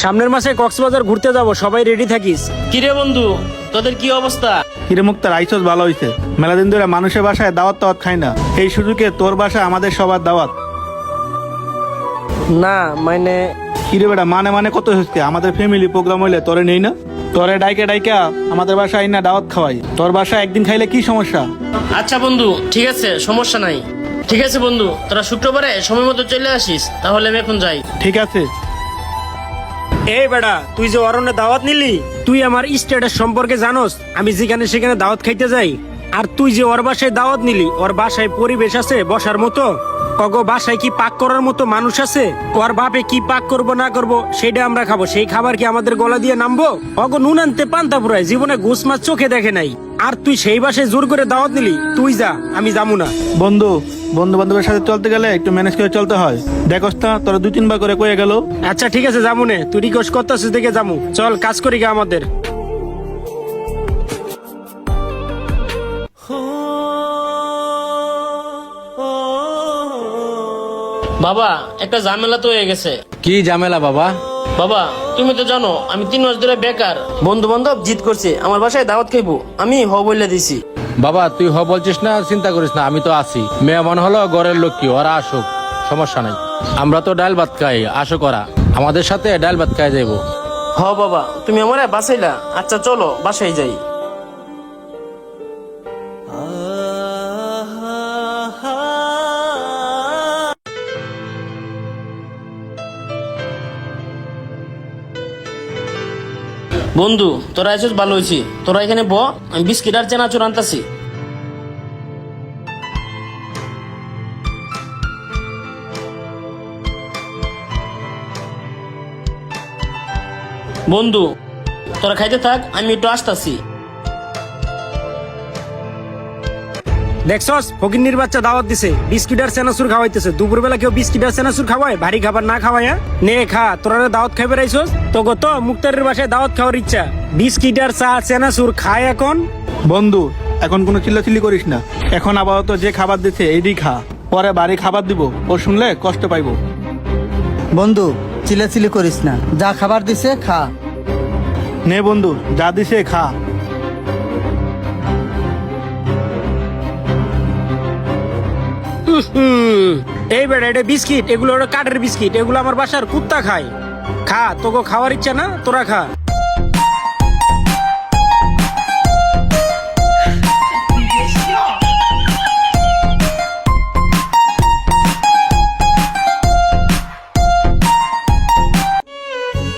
সামনের মাসে কক্সবাজার ঘুরতে যাব, সবাই রেডি থাকিস। কিরে বন্ধু, তোদের কি অবস্থা? হিরে মুক্তার আইসস ভালো হইছে। মেলা দিন ধরে মানুষের বাসায় দাওয়াত টাওয়াত খাই না, এই সুযোগে তোর বাসায় আমাদের সবার দাওয়াত। না মানে হিরে বেটা মানে কত হচ্ছে, আমাদের ফ্যামিলি প্রোগ্রাম হইলে তোরে নেই না? তোরে ডাইকা আমাদের বাসায় না দাওয়াত খাওয়াই, তোর বাসায় একদিন খাইলে কি সমস্যা? আচ্ছা বন্ধু, ঠিক আছে, সমস্যা নাই। ঠিক আছে বন্ধু, তোরা শুক্রবারে সময় মতো চলে আসিস, তাহলে আমি এখন যাই। ঠিক আছে। এই বেটা, তুই যে অরণ্যে দাওয়াত নিলি, তুই আমার স্ট্যাটাস সম্পর্কে জানোস? আমি যেখানে সেখানে দাওয়াত খাইতে যাই। আর তুই যে ওর বাসায় দাওয়াত নিলি, ওর বাসায় পরিবেশ আছে বসার মতো? কগো বাসায় কি পাক করার মতো মানুষ আছে? ওর বাপে কি পাক করবো না করবো সেটা আমরা খাবো, সেই খাবার কি আমাদের গলা দিয়ে নামবো? অগো নুন আনতে পান্তা পুরায়, জীবনে ঘুষ মাছ চোখে দেখে নাই। আর তুই সেই বাসায় জোর করে দাওয়াত নিলি, তুই যা, আমি যাবো না। বন্ধু বান্ধবের সাথে চলতে গেলে একটু ম্যানেজ করে চলতে হয়। দেখোস না তোরা 2-3 বার করে কয়ে গেল। আচ্ছা ঠিক আছে, যাবো নে, তুই রিকোয়েস্ট করতেছিস দেখে যাবো। চল কাজ করি গা আমাদের। বাবা, একটা ঝামেলা তো হয়ে গেছে। কি ঝামেলা বাবা? বাবা, তুমি তো জানো আমি 3 মাস ধরে বেকার। বন্ধু বান্ধব জিদ করছে আমার বাসায় দাওয়াত খাইবো, আমি হ বলে দিছি। বাবা তুই বলছিস না, চিন্তা করিস না, আমি তো আছি। মেহমান হলো ঘরের লক্ষ্মী, ওরা আসুক, সমস্যা নাই। আমরা তো ডাল ভাত খাই, আসুক ওরা, আমাদের সাথে ডাল ভাত খাই যাইবো। হ বাবা, তুমি আমারে বাসাইলা। আচ্ছা চলো বাসায় যাই। বন্ধু, তোরা এসেছ ভালো হয়েছি। তোরা এখানে ব, আমি বিস্কিট আর চেনাচুর আনতাছি। বন্ধু তোরা খাইতে থাক, আমি একটু আসতাছি। দেখছস, ফকিন্নির বাচ্চা দাওয়াত দিছে, বিস্কিট আর চানাচুর খাওয়াইতেছে। দুপুরবেলা কেউ বিস্কিট আর চানাচুর খাওয়ায়? ভারী খাবার না খাওয়ায়? নে খা, তোরা দাওয়াত খাইবে রাইছস তো গত মুক্তারের বাসায় দাওয়াত খাওয়ার ইচ্ছা। বিস্কিট আর চা চানাচুর খায় এখন। বন্ধু এখন কোনো চিল্লাচিল্লি করিস না, এখন আপাতত যে খাবার দিচ্ছে এইটি খা, পরে বাড়ি খাবার দিব, ও শুনলে কষ্ট পাইবো। বন্ধু চিল্লাচিল্লি করিস না, যা খাবার দিছে খা। নে বন্ধু, যা দিছে খা। এই বেটা, এটা বিস্কিট, এগুলো কাঠের বিস্কিট, এগুলো আমার বাসার কুত্তা খায়। খা, তোকে খাওয়ার ইচ্ছা না, তোরা খা।